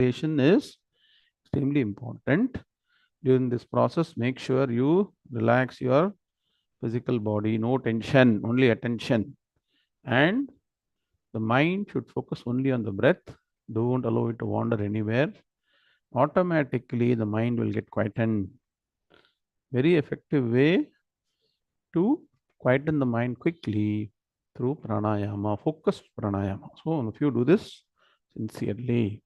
is extremely important. During this process, make sure you relax your physical body, no tension, only attention. And the mind should focus only on the breath. Don't allow it to wander anywhere. Automatically, the mind will get quietened. Very effective way to quieten the mind quickly through pranayama, focused pranayama. So, if you do this sincerely,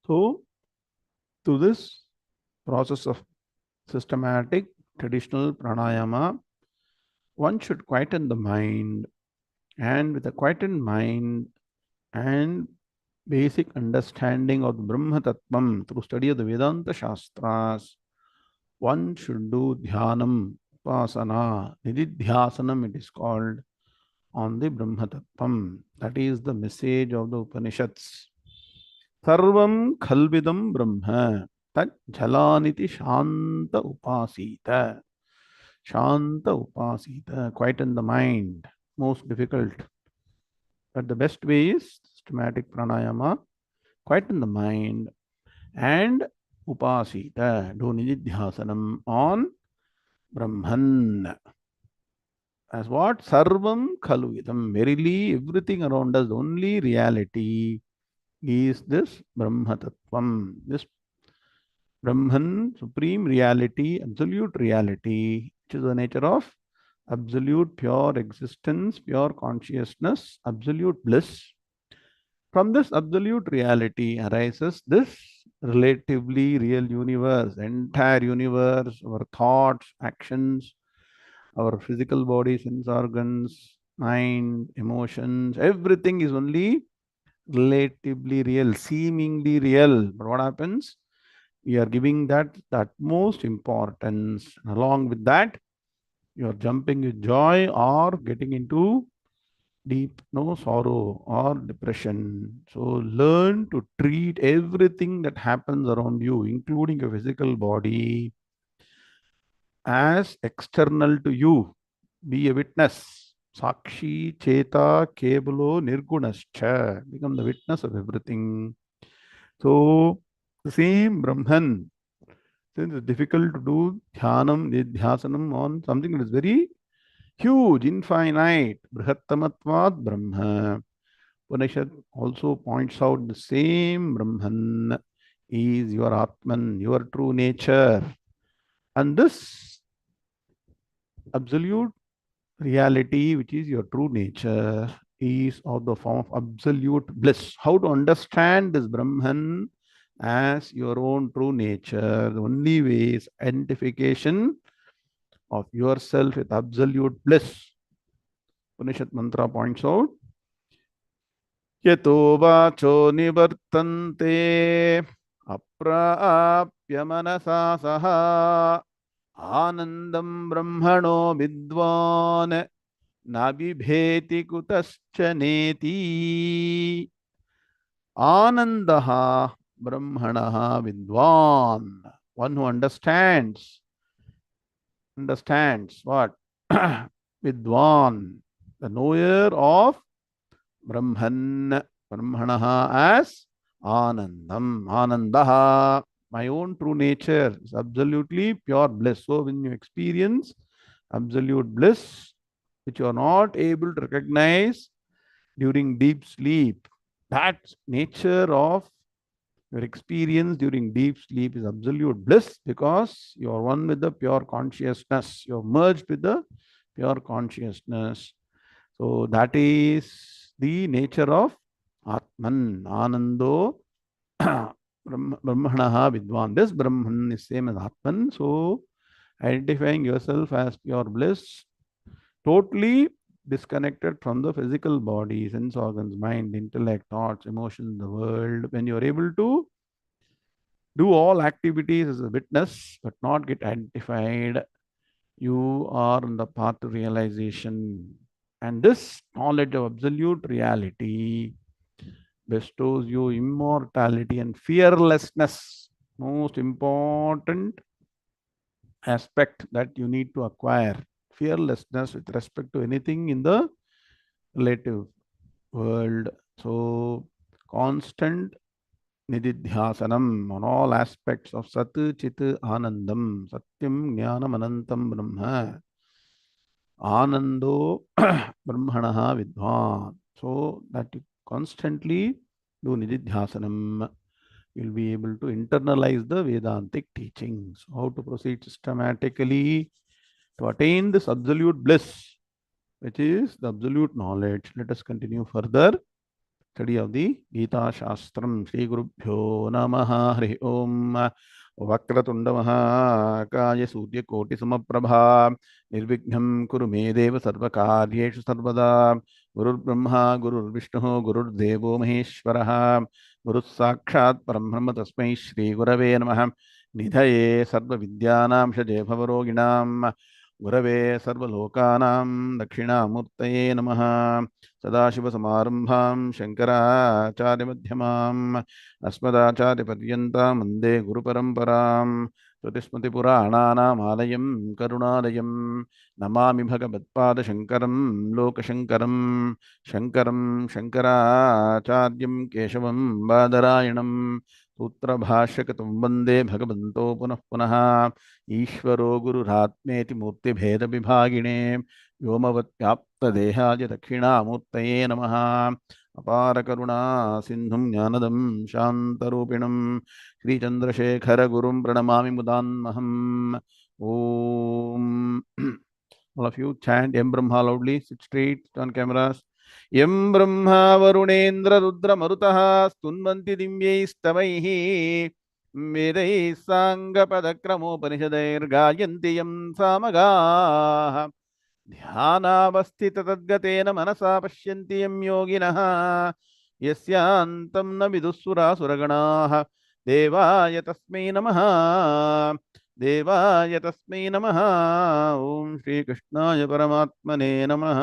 so to this process of systematic traditional pranayama, one should quieten the mind, and with a quietened mind and basic understanding of the Brahma Tattvam through study of the Vedanta Shastras, one should do dhyanam, upasana, nididhyasanam it is called, on the Brahma Tattvam. That is the message of the Upanishads. Sarvam khalvidam brahma tat jhalaniti shanta upasita. Shanta upasita. Quieten the mind. Most difficult. But the best way is systematic pranayama. Quieten the mind and upasita. Do nididhyasanam on Brahman. As what? Sarvam khaluvidam. Verily, everything around us, only reality is this Brahma Tattvam. This Brahman, supreme reality, absolute reality, which is the nature of absolute pure existence, pure consciousness, absolute bliss. From this absolute reality arises this relatively real universe, entire universe, our thoughts, actions, our physical body, sense organs, mind, emotions, everything is only relatively real, seemingly real. But what happens? We are giving that the utmost importance. Along with that, you are jumping with joy or getting into deep no sorrow or depression. So learn to treat everything that happens around you, including your physical body, as external to you. Be a witness. Sakshi Cheta Kebulo Nirgunascha. Become the witness of everything. So the same Brahman, since it's difficult to do dhyanam, nidhyasanam on something that is very huge, infinite, Brihattamatvat Brahma. Upanishad also points out the same Brahman is your Atman, your true nature. And this absolute reality, which is your true nature, is of the form of absolute bliss. How to understand this Brahman as your own true nature? The only way is identification of yourself with absolute bliss. Upanishad mantra points out, यतो वाचो निवर्तन्ते अप्राप्य मनसा सह आनन्दं ब्रह्मणो विद्वान् न बिभेति कुतश्च नेति. आनन्दः ब्रह्मणः विद्वान्. One who understands what? Vidwan, the knower of Brahman, Brahmanaha as Anandam, Anandaha. My own true nature is absolutely pure bliss. So when you experience absolute bliss, which you are not able to recognize during deep sleep, that nature of your experience during deep sleep is absolute bliss because you are one with the pure consciousness. You are merged with the pure consciousness. So that is the nature of Atman, Anando, Brahmanaha Vidwan. This Brahman is same as Atman. So identifying yourself as pure bliss, totally disconnected from the physical body, sense organs, mind, intellect, thoughts, emotions, the world. When you are able to do all activities as a witness but not get identified, you are on the path to realization. And this knowledge of absolute reality bestows you immortality and fearlessness. Most important aspect that you need to acquire. Fearlessness with respect to anything in the relative world. So, constant nididhyasanam on all aspects of Sat Chit Anandam, Satyam Jnanam Anantam Brahma, Anando Brahmanaha Vidvan. So that you constantly do nididhyasanam, you'll be able to internalize the Vedantic teachings. How to proceed systematically to attain this absolute bliss, which is the absolute knowledge. Let us continue further. Study of the Gita Shastram. Shri Gurubhyo Namaha. Hari Om. Vakratunda Mahakaya Surya Koti Samaprabha. Nirvigham Kuru Me Deva Sarva Karyeshu Sarvada. Gurur Brahma, Gurur Vishnu, Gurur Devo Maheshwaraha. Guru Sakshat Parambrahma Tasmai Shri Gurave Namaha. Nidhaye Sarva Vidyanam Shaje Bhavaroginam. Gurave Sarvalokanam Dakshinamurtaye Namaha. सदाशिवसमारम्भां शङ्कराचार्यमध्यमाम् अस्मदाचार्यपर्यन्तां वन्दे गुरुपरम्परां श्रुतिस्मृतिपुराणानामालयं करुणालयं नमामि भगवत्पादशङ्करं लोकशङ्करं शङ्करं शङ्कराचार्यं केशवं बादरायणं सूत्रभाष्यकृतं वन्दे भगवन्तो पुनः पुनः ईश्वरो गुरुरात्मेति मूर्तिभेदविभागिने व्योमवत्याप्तदेहाय दक्षिणामूर्तये नमः. अपारकरुणा सिन्धुं ज्ञानदं शान्तरूपिणं श्रीचन्द्रशेखरगुरुं प्रणमामि मुदान्महम्. Om. All of you chant Yam Brahma loudly. Sit straight, turn cameras. Yam Brahma Varunendra Rudra Marutaha Stunvanti Dimyaistavaihi Vedai Sanga Padakramopanishadair Gayanti Yam Samagaha ध्यानावस्थित तद्गतेन मनसा पश्यन्ति यं योगिनः यस्यान्तं न विदुःसुरासुरगणाः देवाय तस्मै नमः. देवाय तस्मै नमः. ओम श्री कृष्णाय परमात्मने नमः.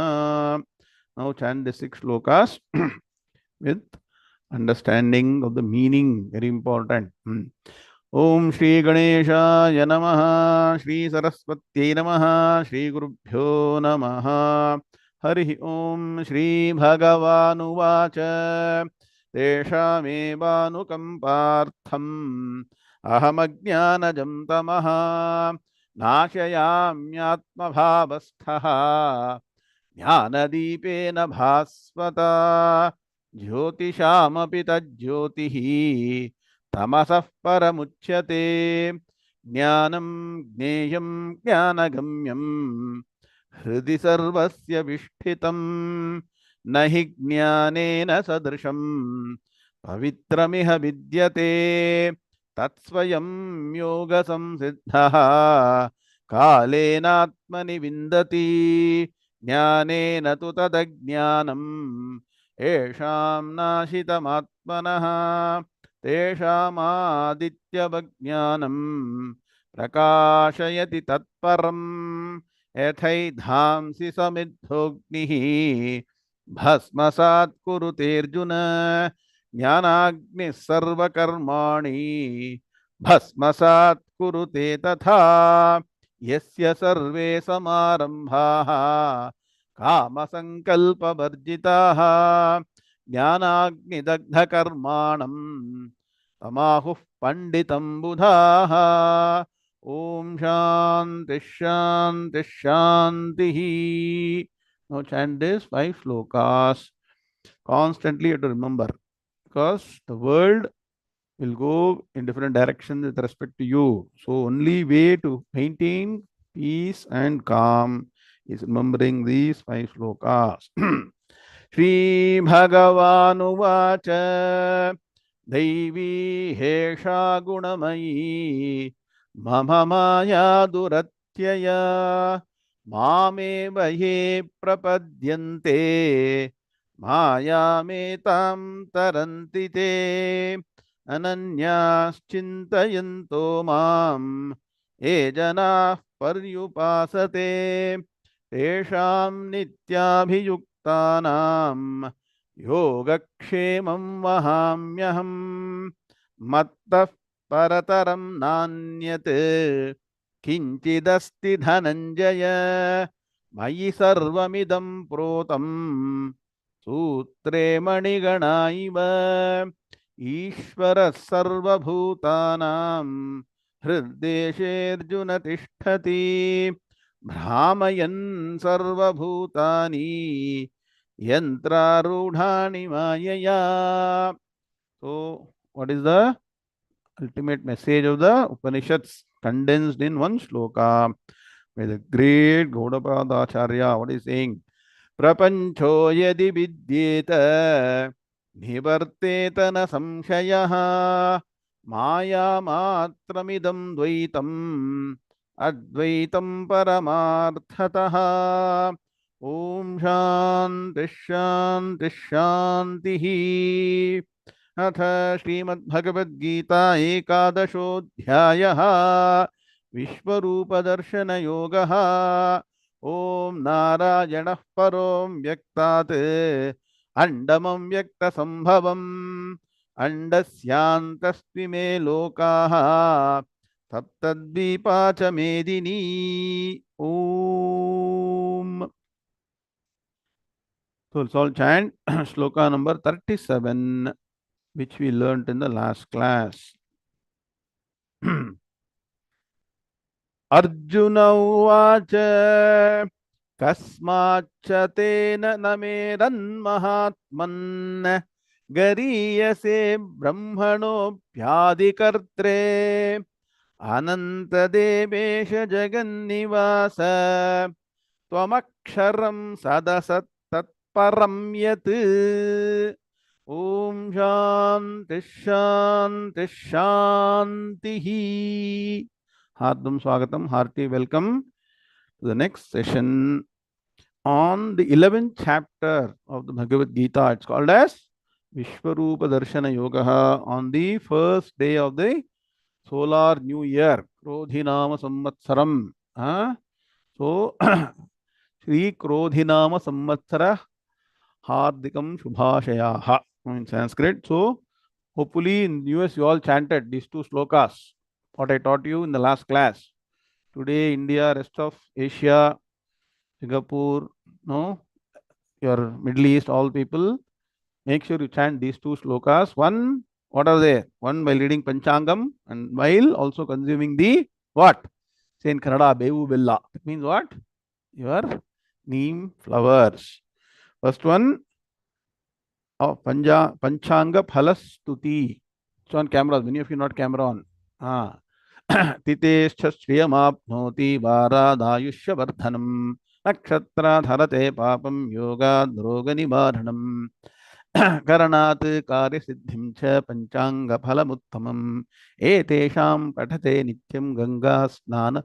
Now chant the 6 shlokas with understanding of the meaning. Very important. Om Shri Ganesha Namaha, Shri Saraswati Namaha, Shri Gurubhyo Namaha. Hari Om Shri Bhagavanu Vacha Teshamevanukampartham Ahamajnanajam Tamaha Nashayamyatmabhavasthaha ज्ञानदीपेन भास्वता ज्योतिषामपि तज्ज्योतिः तमसः परमुच्यते ज्ञानं ज्ञेयं ज्ञानगम्यं हृदि सर्वस्य विष्ठितं न हि ज्ञानेन सदृशं पवित्रमिह विद्यते तत्स्वयं योगसंसिद्धः कालेनात्मनि विन्दति ज्ञानेन तु तदज्ञानम् येषां नाशितमात्मनः तेषामादित्यवज्ञानं प्रकाशयति तत्परम् यथैधांसि समिद्धोऽग्निः भस्मसात् कुरुतेऽर्जुन ज्ञानाग्निः सर्वकर्माणि भस्मसात् कुरुते तथा यस्य सर्वे समारम्भाः कामसङ्कल्पवर्जिताः ज्ञानाग्निदग्धकर्माणं तमाहुः पंडितं बुधाः ॐ शान्ति शान्ति शान्तिः. Now chant this 5 shlokas constantly. You have to remember, because the world will go in different directions with respect to you. So only way to maintain peace and calm is remembering these 5 shlokas. Shri Bhagavanuvacha Devi Hesha Gunamayi Mama Maya Duratyaya Mame Vahe Prapadyante Maya Metam Tarantite अनन्याश्चिन्तयन्तो माम् ये जनाः पर्युपासते तेषां नित्याभियुक्तानां योगक्षेमं वहाम्यहम् मत्तः परतरं नान्यत् किञ्चिदस्ति धनञ्जय मयि सर्वमिदं प्रोतं सूत्रे मणिगणा इव ईश्वरः सर्वभूतानां हृद्देशेऽर्जुन तिष्ठति भ्रामयन् सर्वभूतानि यन्त्रारूढानि मायया. So what is the ultimate message of the Upanishads condensed in one shloka by the great Gaudapada Acharya? What is saying? Prapancho yadi vidyeta निवर्तेत न संशयः माया मात्रमिदं द्वैतम् अद्वैतं परमार्थतः. ओम शांति शांति शांतिः. अथ श्रीमद्भगवद्गीता एकादशोऽध्यायः विश्वरूपदर्शनयोगः. ओम नारायणः परो व्यक्तात् अंडमं व्यक्तसंभवम् अंडस्यान्तस्त्विमे लोकाः सप्तद्वीपा च मेदिनी. ओम. So let's all chant shloka number 37, which we learnt in the last class. Arjuna uvacha कस्माच्च तेन न मेरन्महात्मन् गरीयसे ब्रह्मणोऽप्यादिकर्त्रे अनन्तदेवेश जगन्निवास त्वमक्षरं सदसत्तत्परं यत्. ॐ शान्ति शान्ति शान्तिः. हार्दं स्वागतं, hearty welcome to the next session on the 11th chapter of the Bhagavad Gita. It's called as Vishwarupa Darshana Yoga on the first day of the solar new year, Krodhinama Samvatsaram. So, Sri Krodhinama Samvatsara Hardikam Shubhashayaha in Sanskrit. So, hopefully in US you all chanted these two slokas, what I taught you in the last class. Today, India, rest of Asia, Singapore, no, your Middle East, all people, make sure you chant these two slokas. One, what are they? One by reading Panchangam and while also consuming the what? Say in Kannada, Bevu Bella. That means what? Your neem flowers. First one, oh, Panchanga Phalastuti. It's on cameras. Many of you not camera on. Ah. तितेश्च श्रियमाप्नोति वारादायुष्यवर्धनम् नक्षत्राधरते पापं योगाद् रोगनिवारणम् करणात् कार्यसिद्धिं च पञ्चाङ्गफलमुत्तमम् एतेषां पठते नित्यं गंगा स्नान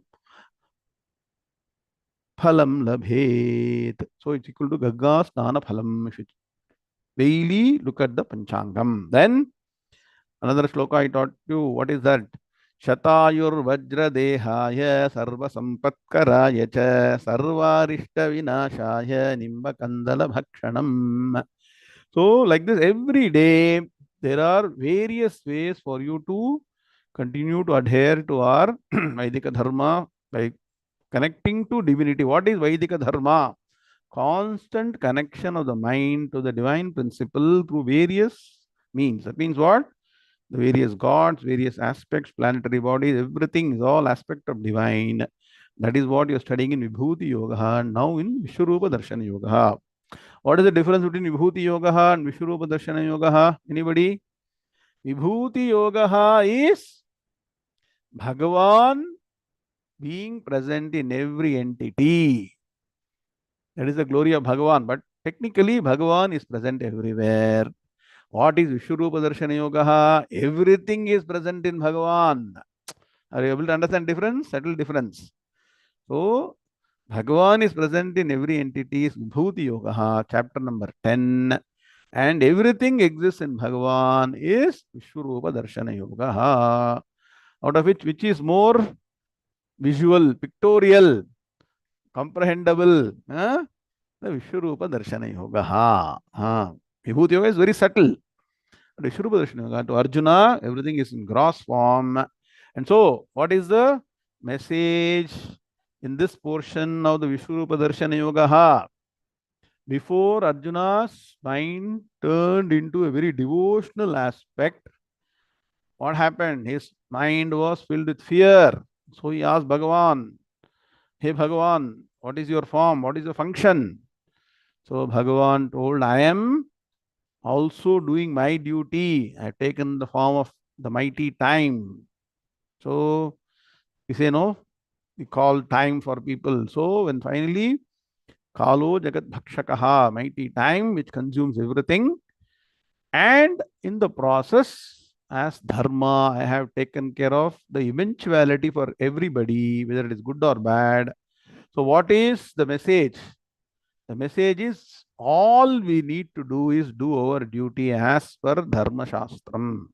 phalam labhet. So it's equal to Gagga Snana Phalam. Daily look at the Panchangam. Then another sloka I taught you. What is that? Shatayur Vajra Dehaya Sarva Sampatkaraya Cha Sarvarishta Vinashaya Nimba Kandala Bhakshanam. So, like this, every day there are various ways for you to continue to adhere to our Vaidika Dharma by connecting to divinity. What is Vaidika Dharma? Constant connection of the mind to the divine principle through various means. That means what? The various gods, various aspects, planetary bodies, everything is all aspect of divine. That is what you're studying in Vibhuti Yoga, now in Vishwarupa Darshana Yoga. What is the difference between Vibhuti Yoga and Vishwarupa Darshana Yoga? Anybody? Vibhuti Yoga is Bhagavan being present in every entity. That is the glory of Bhagavan. But technically, Bhagavan is present everywhere. What is Vishwarupa Darshana Yoga? Everything is present in Bhagavan. Are you able to understand difference? Subtle difference. So, Bhagavan is present in every entity is Vibhuti Yoga, chapter number 10. And everything exists in Bhagavan is Vishwarupa Darshana Yoga. Out of which is more visual, pictorial, comprehensible? The Vishwarupa Darshana Yoga. Vibhuti Yoga is very subtle. Vishwarupa Darshana Yoga, to Arjuna, everything is in gross form. And so, what is the message in this portion of the Vishwarupa Darshana Yoga? Before Arjuna's mind turned into a very devotional aspect, what happened? His mind was filled with fear. So he asked Bhagavan, Hey Bhagavan, what is your form? What is your function? So Bhagavan told, I am also doing my duty. I have taken the form of the mighty time. So we say, no, we call time for people. So when finally, Kalo Jagat Bhakshakaha, mighty time which consumes everything. And in the process, as dharma, I have taken care of the eventuality for everybody, whether it is good or bad. So what is the message? The message is all we need to do is do our duty as per Dharma Shastram.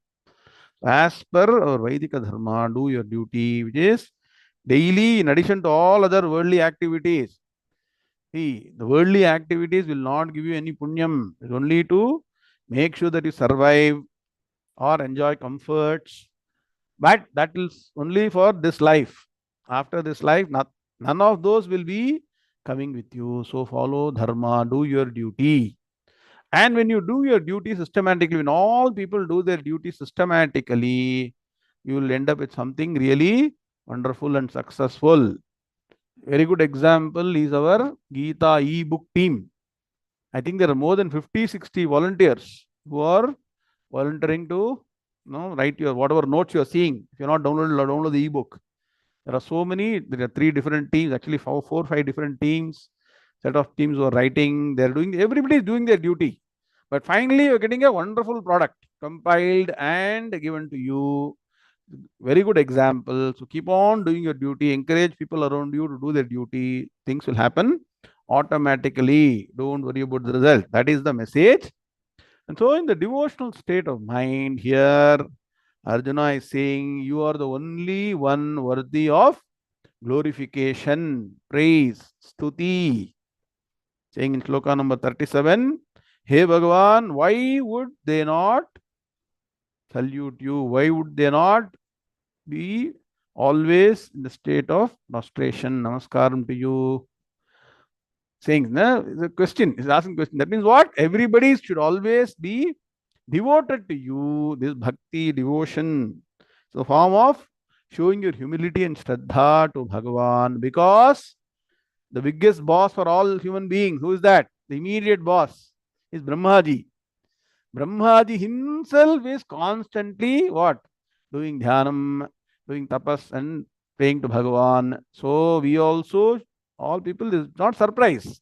As per our Vaidika Dharma, do your duty, which is daily in addition to all other worldly activities. See, the worldly activities will not give you any punyam. It's only to make sure that you survive or enjoy comforts. But that is only for this life. After this life, none of those will be coming with you. So follow dharma, do your duty. And when you do your duty systematically, when all people do their duty systematically, you will end up with something really wonderful and successful. Very good example is our Gita e-book team. I think there are more than 50, 60 volunteers who are volunteering to write your whatever notes you are seeing. If you're not download the ebook. There are so many, there are 3 different teams, actually 4, 5 different teams, set of teams who are writing, everybody is doing their duty. But finally, you're getting a wonderful product compiled and given to you. Very good example. So keep on doing your duty, encourage people around you to do their duty. Things will happen automatically. Don't worry about the result. That is the message. And so in the devotional state of mind here, Arjuna is saying, you are the only one worthy of glorification, praise, stuti. Saying in sloka number 37, Hey Bhagavan, why would they not salute you? Why would they not be always in the state of prostration? Namaskaram to you. Saying, no, the question is asking question. That means what? Everybody should always be devoted to you. This bhakti, devotion. So the form of showing your humility and shraddha to Bhagavan, because the biggest boss for all human beings, who is that? The immediate boss is Brahmaji. Brahmaji himself is constantly what? Doing dhyanam, doing tapas and praying to Bhagavan. So we also, all people, is not surprise.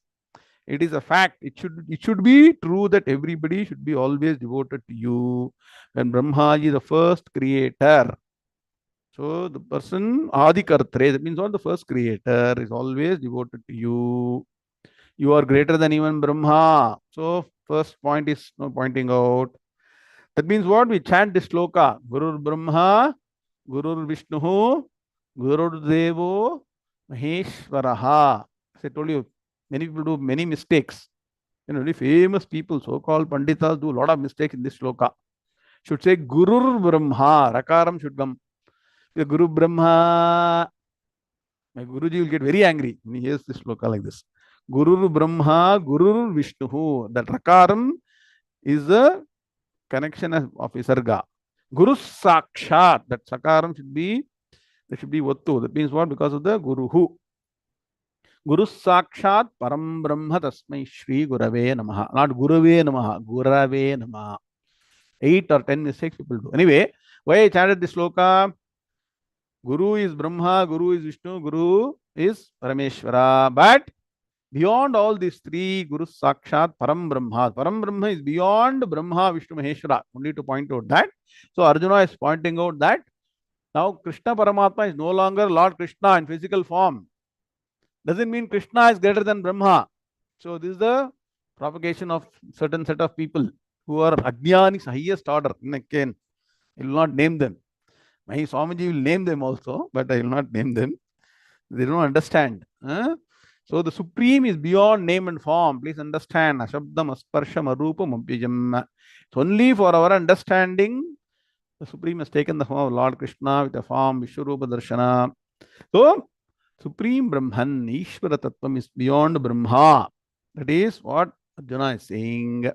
It is a fact. It should be true that everybody should be always devoted to you. When Brahmaji is the first creator, so the person Adi Kartre, that means what? The first creator is always devoted to you. You are greater than even Brahma. So first point is pointing out. That means what? We chant this sloka. Gurur Brahma, Gurur Vishnu, Gurur Devo, Maheshwaraha. As I told you, many people do many mistakes. Very famous people, so-called Panditas, do a lot of mistakes in this sloka. Should say Gurur Brahma. Rakaram should come. The Guru Brahma. My Guruji will get very angry when he hears this sloka like this. Gurur Brahma, Gurur Vishnu. That Rakaram is the connection of Visarga. Guru Sakshat. That Sakaram should be, there should be Vattu. That means what? Because of the Guru who. Guru Sakshat Param Brahma Tasmai Shri Gurave Namaha. Not Gurave Namaha, Gurave Namaha. 8 or 10 mistakes people do. Anyway, why I chanted this sloka? Guru is Brahma, Guru is Vishnu, Guru is Parameshwara. But beyond all these three, Guru Sakshat Param Brahma. Param Brahma is beyond Brahma, Vishnu, Maheshwara. Only to point out that. So Arjuna is pointing out that now Krishna Paramatma is no longer Lord Krishna in physical form. Doesn't mean Krishna is greater than Brahma. So this is the propagation of certain set of people who are Ajnani's highest order. Again, I will not name them. My Swamiji will name them also, but I will not name them. They don't understand. So the Supreme is beyond name and form. Please understand. Ashabdam asparsham arupam abhyajam. It's only for our understanding. The Supreme has taken the form of Lord Krishna with the form Vishwarupa Darshana. So Supreme Brahman, Ishvara Tattvam is beyond Brahma. That is what Arjuna is saying.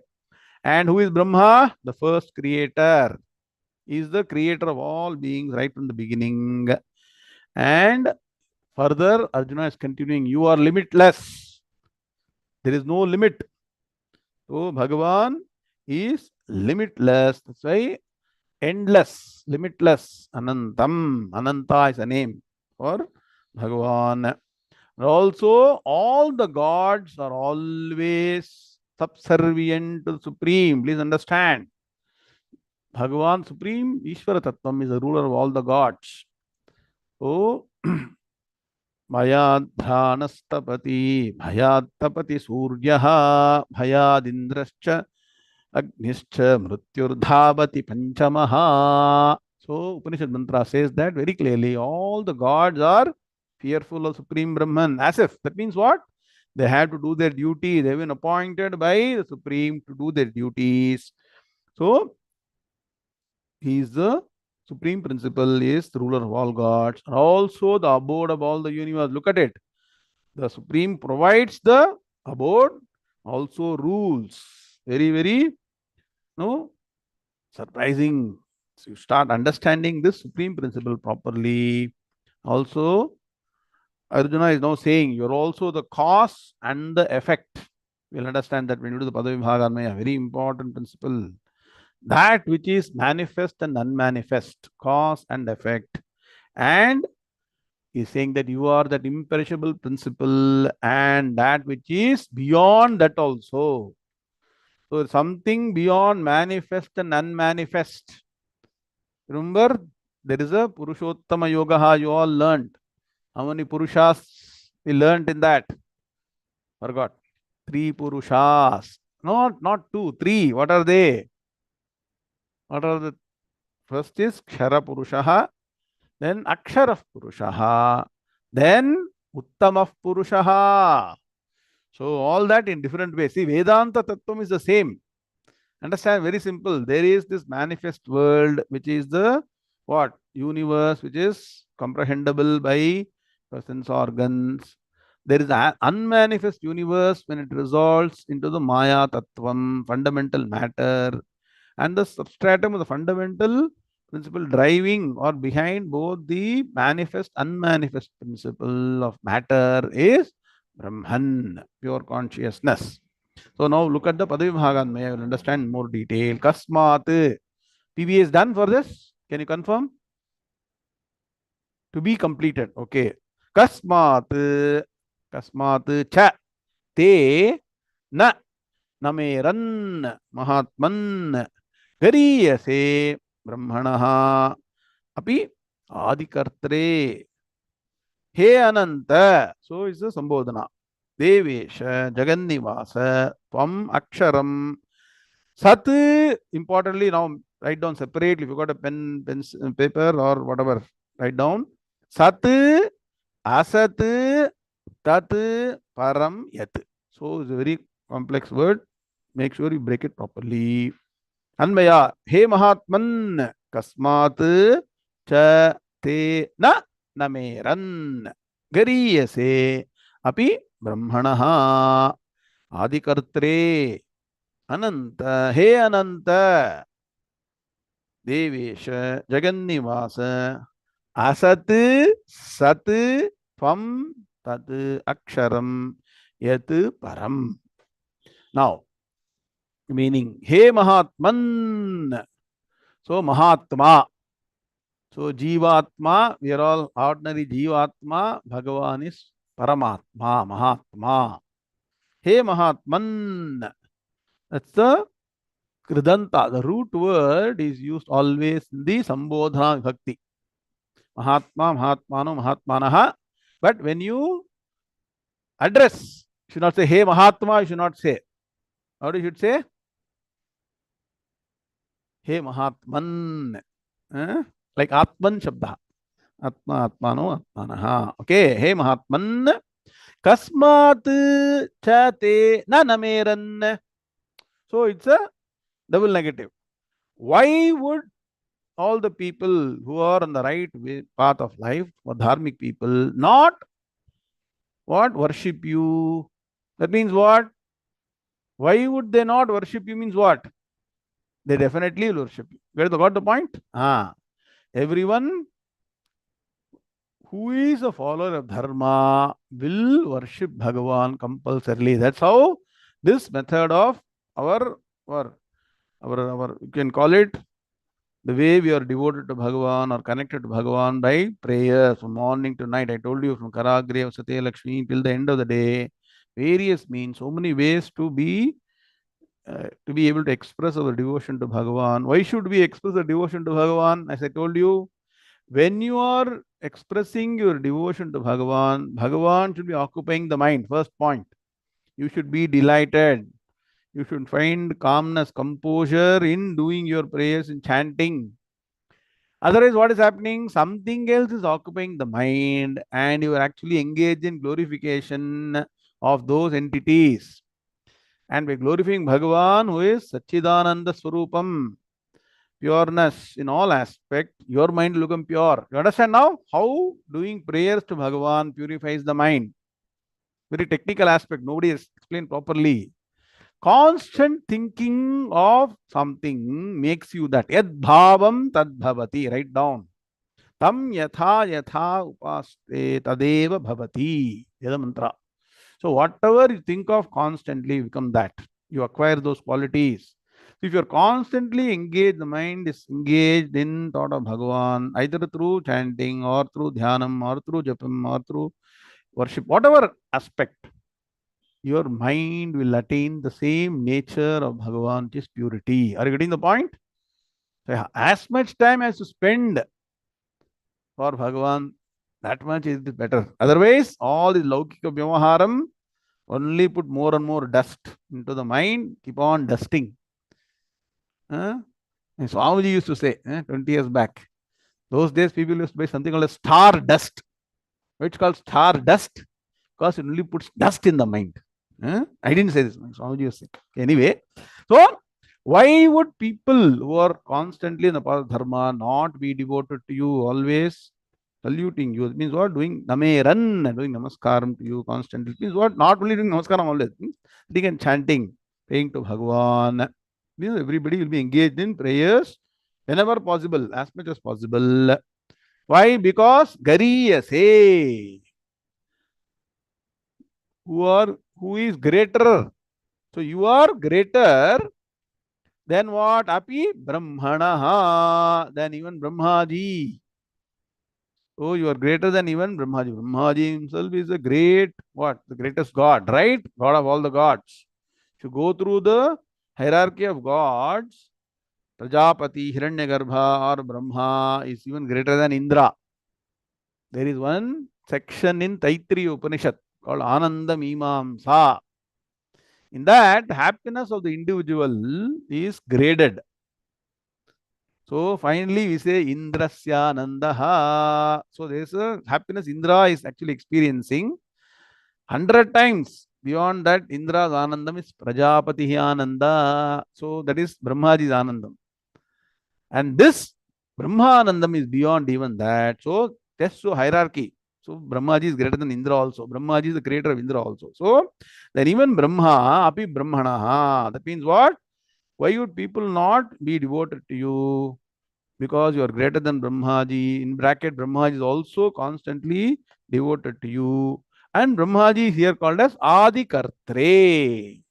And who is Brahma? The first creator. He is the creator of all beings right from the beginning. And further, Arjuna is continuing, you are limitless. There is no limit. So Bhagavan is limitless. That's why endless, limitless, Anantam. Ananta is a name for Bhagavan. Also, all the gods are always subservient to the Supreme. Please understand. Bhagavan Supreme, Ishvara Tattvam is the ruler of all the gods. So, Bhayadhanastapati, Bhayattapati Suryaha, Bhayadindrascha, Agnischa, Mrutyurdhavati Panchamaha. So, Upanishad Mantra says that very clearly. All the gods are fearful of Supreme Brahman. As if, that means what? They have to do their duty. They have been appointed by the Supreme to do their duties. So, he is the Supreme Principle, is the ruler of all gods, and also the abode of all the universe. Look at it. The Supreme provides the abode, also rules. Very, very surprising. So you start understanding this Supreme Principle properly. Also, Arjuna is now saying you are also the cause and the effect. We'll understand that when you do the Padavibhaga, very important principle. That which is manifest and unmanifest, cause and effect. And he's saying that you are that imperishable principle and that which is beyond that also. So something beyond manifest and unmanifest. Remember, there is a Purushottama Yoga you all learned. How many Purushas we learned in that? Forgot. 3 Purushas. No, not 2, 3. What are they? What are the first is Kshara Purushaha, then Akshara Purushaha, then Uttama Purushaha. So all that in different ways. See, Vedanta Tattvam is the same. Understand, very simple. There is this manifest world, which is the what? Universe, which is comprehensible by sense organs. There is an unmanifest universe when it resolves into the Maya Tattvam, fundamental matter, and the substratum of the fundamental principle driving or behind both the manifest unmanifest principle of matter is Brahman, pure consciousness. So now look at the Padavi Bhagan. May I will understand more detail. Kasmat. PBA is done for this. Can you confirm? To be completed. Okay. Kasmat. Kasmat cha. Te na nameran mahatman gariyase brahmanaha api adikartre he ananta. So is the Sambodhana. Devesha Jagannivasa Tvam Aksharam Sat. Importantly, now write down separately. If you got a pen, paper or whatever, write down. Sat Asat Tat Param Yat. So it's a very complex word. Make sure you break it properly. Anmaya He Mahatman Kasmat Cha Te Na Nameran Gariyase Api Brahmanaha Adikartre Ananta He Ananta Devesha Jagannivasa Asat Sat Tvam Tat Aksharam Yat Param. Now, meaning He Mahatman. So Mahatma. So Jivatma, we are all ordinary Jivatma. Bhagavan is Paramatma, Mahatma. He Mahatman. That's the Kridanta. The root word is used always in the Sambodhana Vibhakti. Mahatma, Mahatmano, Mahatmanaha. But when you address, you should not say Hey Mahatma, you should not say. How do you should say? Hey Mahatman. Like Atman Shabda. Atma, Atmano, Atmanaha. Okay. Hey Mahatman. Kasmat Chate Nanameran. So it's a double negative. Why would all the people who are on the right way, path of life, or dharmic people, not what? Worship you? That means what? Why would they not worship you means what? They definitely will worship you. Got the point? Everyone who is a follower of Dharma will worship Bhagavan compulsorily. That's how this method of our you can call it the way we are devoted to Bhagavan or connected to Bhagavan by prayers from morning to night. I told you from Karagre of Satya Lakshmi till the end of the day, various means, so many ways to be able to express our devotion to Bhagavan. Why should we express the devotion to Bhagavan? As I told you, when you are expressing your devotion to Bhagavan, Bhagavan should be occupying the mind. First point. You should be delighted. You should find calmness, composure in doing your prayers, in chanting. Otherwise, what is happening? Something else is occupying the mind and you are actually engaged in glorification of those entities. And by glorifying Bhagavan, who is Satchidananda Swarupam, pureness in all aspects, your mind will become pure. You understand now how doing prayers to Bhagavan purifies the mind? Very technical aspect. Nobody has explained properly. Constant thinking of something makes you that. Yad bhavam tad bhavati. Write down. Tam yatha yatha upaste tadeva bhavati. Yada mantra. So whatever you think of constantly become that. You acquire those qualities. So if you're constantly engaged, the mind is engaged in thought of Bhagavan, either through chanting or through dhyanam or through japam or through worship, whatever aspect, your mind will attain the same nature of Bhagavan, which is purity. Are you getting the point? So as much time as you spend for Bhagavan, that much is better. Otherwise, all this laukika vyavaharam only put more and more dust into the mind, keep on dusting. Swamiji used to say 20 years back, those days people used to buy something called a star dust. Why it's called star dust? Because it only puts dust in the mind. I didn't say this. Swamiji was saying. Anyway, so why would people who are constantly in the path of dharma not be devoted to you, always saluting you? It means what? Doing nameran, doing namaskaram to you constantly. It means what? Not only doing namaskaram always, it means sitting and chanting, praying to Bhagavan. It means everybody will be engaged in prayers whenever possible, as much as possible. Why? Because gariyase, who is greater. So you are greater than what? Api Brahmanaha, than even Brahmaji. Oh, you are greater than even Brahmaji. Brahmaji himself is a great, what? The greatest God, right? God of all the gods. If you go through the hierarchy of gods, Prajapati, Hiranyagarbha or Brahma is even greater than Indra. There is one section in Taittiriya Upanishad called Ananda Mimamsa. In that, happiness of the individual is graded. So finally we say Indrasya Nandaha. So there is a happiness Indra is actually experiencing 100 times. Beyond that, Indra's Anandam is Prajapati Ananda. So that is Brahmaji's Anandam. And this Brahmanandam is beyond even that. So that's so hierarchy. So Brahmaji is greater than Indra also. Brahmaji is the creator of Indra also. So then even Brahma, Api Brahmanaha. That means what? Why would people not be devoted to you? Because you are greater than Brahmaji. In bracket, Brahmaji is also constantly devoted to you. And Brahmaji is here called as Adi Kartre.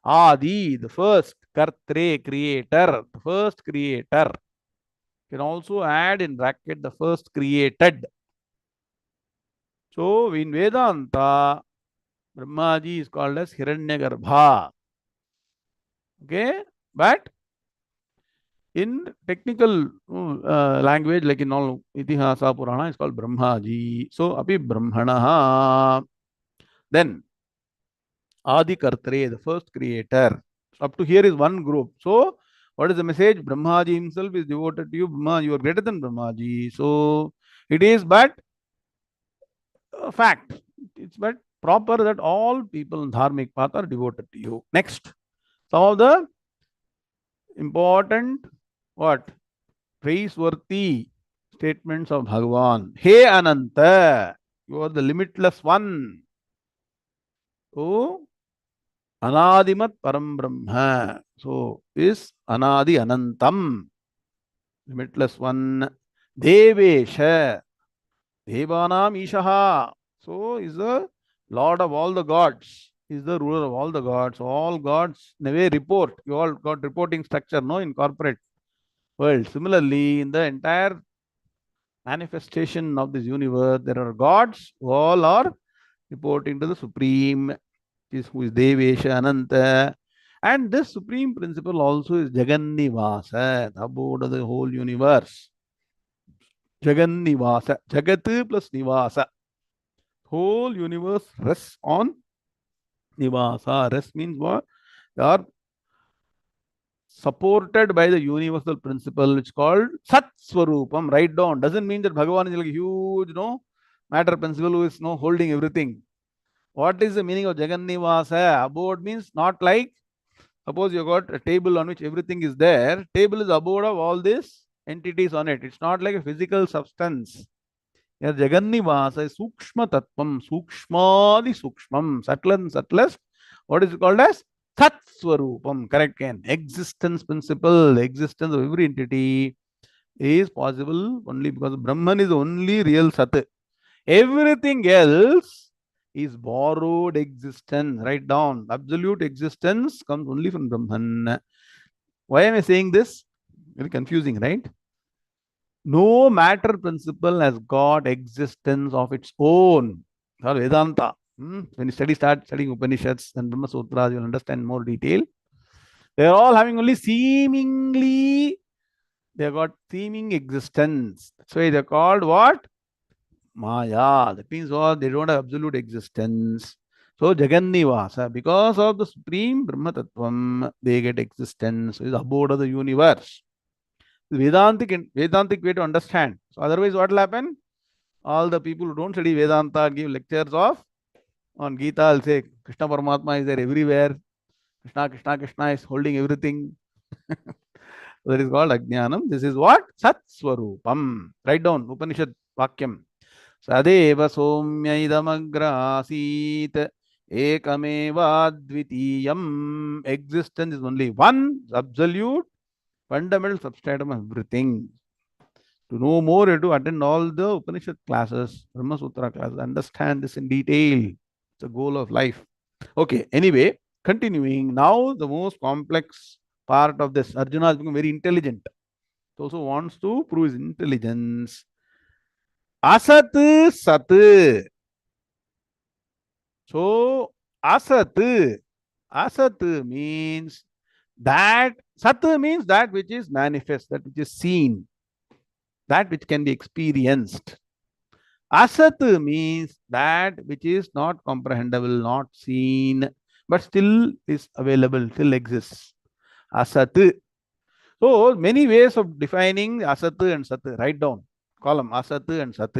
Adi, the first. Kartre, creator. The first creator. You can also add in bracket the first created. So in Vedanta, Brahmaji is called as Hiranyagarbha. Okay? But in technical language, like in all Itihasa Purana, it's called Brahmaji. So, Api Brahmanaha. Then, Adi Kartre, the first creator. So up to here is one group. So, what is the message? Brahmaji himself is devoted to you. Brahma, you are greater than Brahmaji. So, it is but a fact. It's but proper that all people in Dharmic path are devoted to you. Next, some of the important what? Praiseworthy statements of Bhagavan. Hey Ananta, you are the limitless one. Oh, Anadimat Param Brahma. So, is Anadi Anantam, limitless one. Devesha, Devanam Ishaha. So, is the Lord of all the gods, is the ruler of all the gods. All gods, in a way, report. You all got reporting structure, no, in corporate world. Similarly, in the entire manifestation of this universe, there are gods who all are reporting to the Supreme, who is Devesha Ananta. And this Supreme Principle also is Jagannivasa, the abode of the whole universe. Jagannivasa, Jagat plus Nivasa. Whole universe rests on Nivasa. Rest means what? They are supported by the universal principle which is called Sat Swarupam. Write down. Doesn't mean that Bhagavan is like a huge, matter principle who is holding everything. What is the meaning of Jagannivasa? Abode means not like, suppose you got a table on which everything is there. Table is abode of all these entities on it. It's not like a physical substance. Here Jagannivasa is Sukshma Tattvam, Sukshmadi Sukshmam, subtler and subtlest. What is it called as? Sat Swarupam. Correct, Ken. Existence principle, the existence of every entity is possible only because Brahman is the only real Sat. Everything else is borrowed existence. Write down. Absolute existence comes only from Brahman. Why am I saying this? Very confusing, right? No matter principle has got existence of its own. Or Vedanta. When you start studying Upanishads and Brahma Sutras, you will understand more detail. They are all having only seemingly, they have got seeming existence. That's why they're called what? Maya. That means what? They don't have absolute existence. So Jagannivasa, because of the supreme Brahma Tattvam, they get existence. So it's the abode of the universe. Vedantic way to understand. So otherwise, what will happen? All the people who don't study Vedanta give lectures of On Gita, I'll say Krishna Paramatma is there everywhere. Krishna, Krishna, Krishna is holding everything. That is called Ajnanam. This is what? Sat Swarupam. Write down Upanishad Vakyam. Sadeva Somya Idamagrasit Ekameva Dvitiyam. Existence is only one, absolute, fundamental substratum of everything. To know more, you have to attend all the Upanishad classes, Brahma Sutra classes, understand this in detail. It's a goal of life. Okay, anyway, continuing. Now, the most complex part of this. Arjuna has become very intelligent. He also wants to prove his intelligence. Asat Sat. So, Asat. Asat means that. Sat means that which is manifest, that which is seen, that which can be experienced. Asat means that which is not comprehensible, not seen, but still is available, still exists. Asat. So, many ways of defining Asat and Sat. Write down. Column Asat and Sat.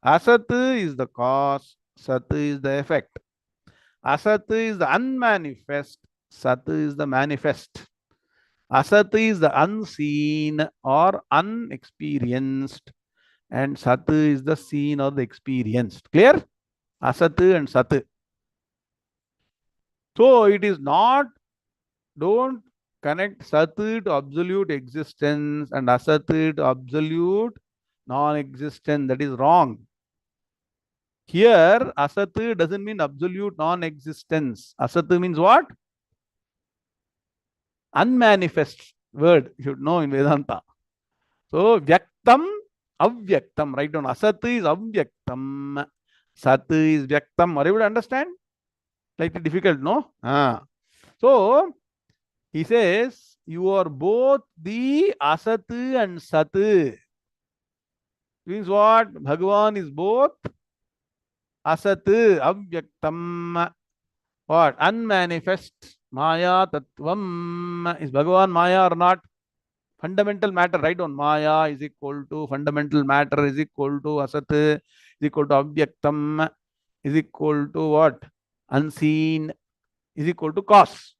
Asat is the cause, Sat is the effect. Asat is the unmanifest, Sat is the manifest. Asat is the unseen or unexperienced, and Sat is the seen or the experienced. Clear? Asat and Sat. So it is not, don't connect Sat to absolute existence and Asat to absolute non-existence. That is wrong. Here, Asat doesn't mean absolute non-existence. Asat means what? Unmanifest word, you should know in Vedanta. So, Vyaktam, Avyaktam. Write down. Asat is Avyaktam. Sat is Vyaktam. Are you able to understand? Slightly difficult, no? So, he says, you are both the Asat and Sat. Means what? Bhagavan is both Asat, Avyaktam. What? Unmanifest. Maya Tattvam. Is Bhagavan Maya or not? Fundamental matter. Write down. Maya is equal to fundamental matter is equal to Asat is equal to Avyaktam is equal to what? Unseen is equal to cause.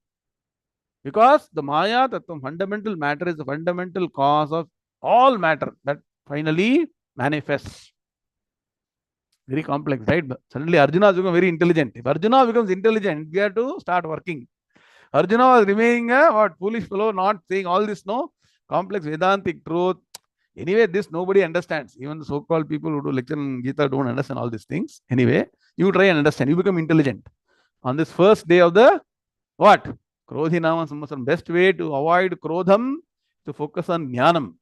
Because the Maya Tattvam, fundamental matter, is the fundamental cause of all matter that finally manifests. Very complex, right? But suddenly Arjuna has become very intelligent. If Arjuna becomes intelligent, we have to start working. Arjuna was remaining a what foolish fellow, not saying all this, no complex Vedantic truth. Anyway, this nobody understands. Even the so-called people who do lecture in Gita don't understand all these things. Anyway, you try and understand. You become intelligent. On this first day of the what? Krodhi Nama Samvatsam. Best way to avoid Krodham to focus on Jnanam.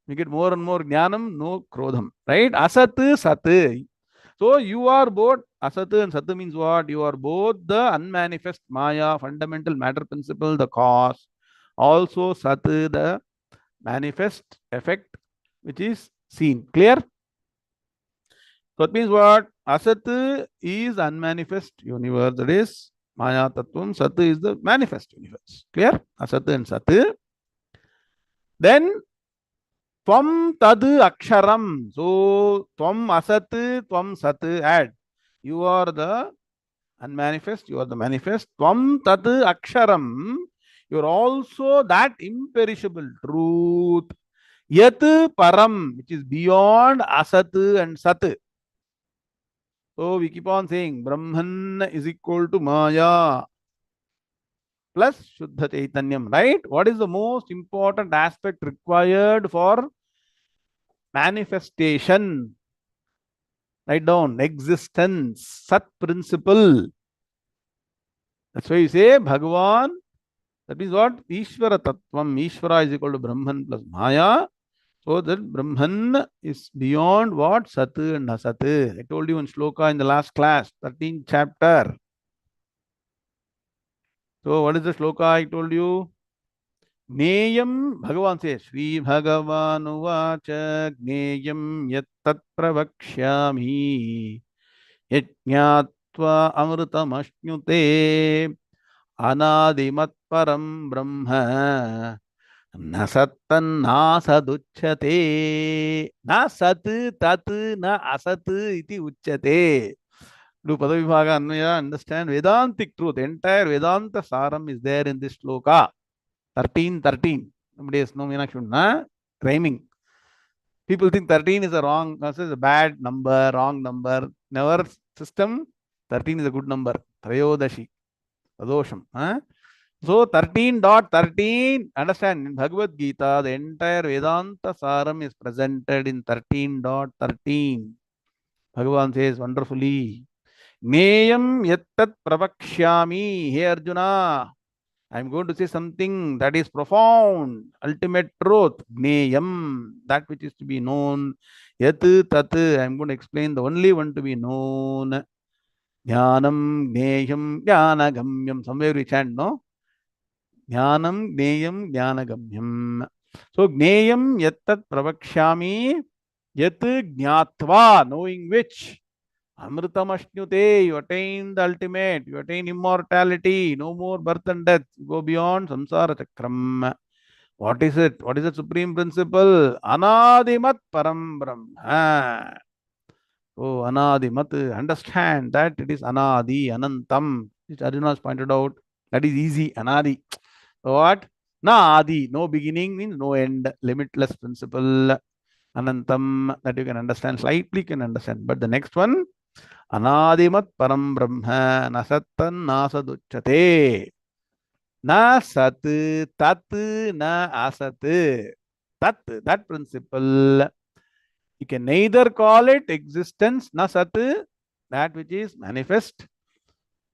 You get more and more Jnanam, no Krodham. Right? Asat, Sat. So you are both, Asat and Sat means what? You are both the unmanifest Maya, fundamental matter principle, the cause. Also Sat, the manifest effect, which is seen. Clear? So it means what? Asat is unmanifest universe, that is Maya Tattvam. Sat is the manifest universe. Clear? Asat and Sat. Then Tvam tad aksharam. So, tvam asat, tvam sat, add. You are the unmanifest, you are the manifest. Tvam tad aksharam. You are also that imperishable truth. Yat param, which is beyond asat and sat. So, we keep on saying Brahman is equal to Maya plus Shuddha Chaitanyam, right? What is the most important aspect required for manifestation? Write down existence, Sat principle. That's why you say Bhagavan. That means what? Ishvara Tattvam. Ishvara is equal to Brahman plus Maya. So that Brahman is beyond what? Sat and Asat. I told you in Shloka in the last class, 13th chapter. So what is the Shloka I told you? Gneyam, Bhagavan says, Shri Bhagavan Uvacha Gneyam Yattat Pravakshyami Yajñātva Amrutamashnyute Anadimat Param Brahma Nasattan Nasaduchyate Na Sat Tat Na Asat iti Uchyate. Do Padavibhaga Anvaya understand Vedantic truth? Entire Vedanta Saram is there in this sloka. 13, 13. Somebody has no Meenakshi, rhyming. People think 13 is a wrong, is a bad number, wrong number. In our system, 13 is a good number. Trayodashi, Adosham. So 13.13, understand, in Bhagavad Gita, the entire Vedanta Saram is presented in 13.13. Bhagavan says wonderfully, Neyam yattat pravakshyami, hey Arjuna, I am going to say something that is profound, ultimate truth. Gneyam, that which is to be known. Yat tat, I am going to explain the only one to be known. Jnanam, Gneyam, Jnanagamyam. Somewhere we chant, no? Jnanam, Gneyam, Jnanagamyam. So, Gneyam yattat pravakshyami, yat jnatva, knowing which. Amritam Ashnute, you attain the ultimate, you attain immortality, no more birth and death, you go beyond samsara chakram. What is it? What is the supreme principle? Anadimat param brahma. So, Anadimat, understand that it is Anadi, Anantam, which Arjuna has pointed out. That is easy, Anadi. So, what? Na Adi, no beginning means no end, limitless principle. Anantam, that you can understand, slightly can understand. But the next one, Anadimat param brahma nasattan nasaduchate. Na sat, tat, na asat. That principle, you can neither call it existence, na sat, that which is manifest,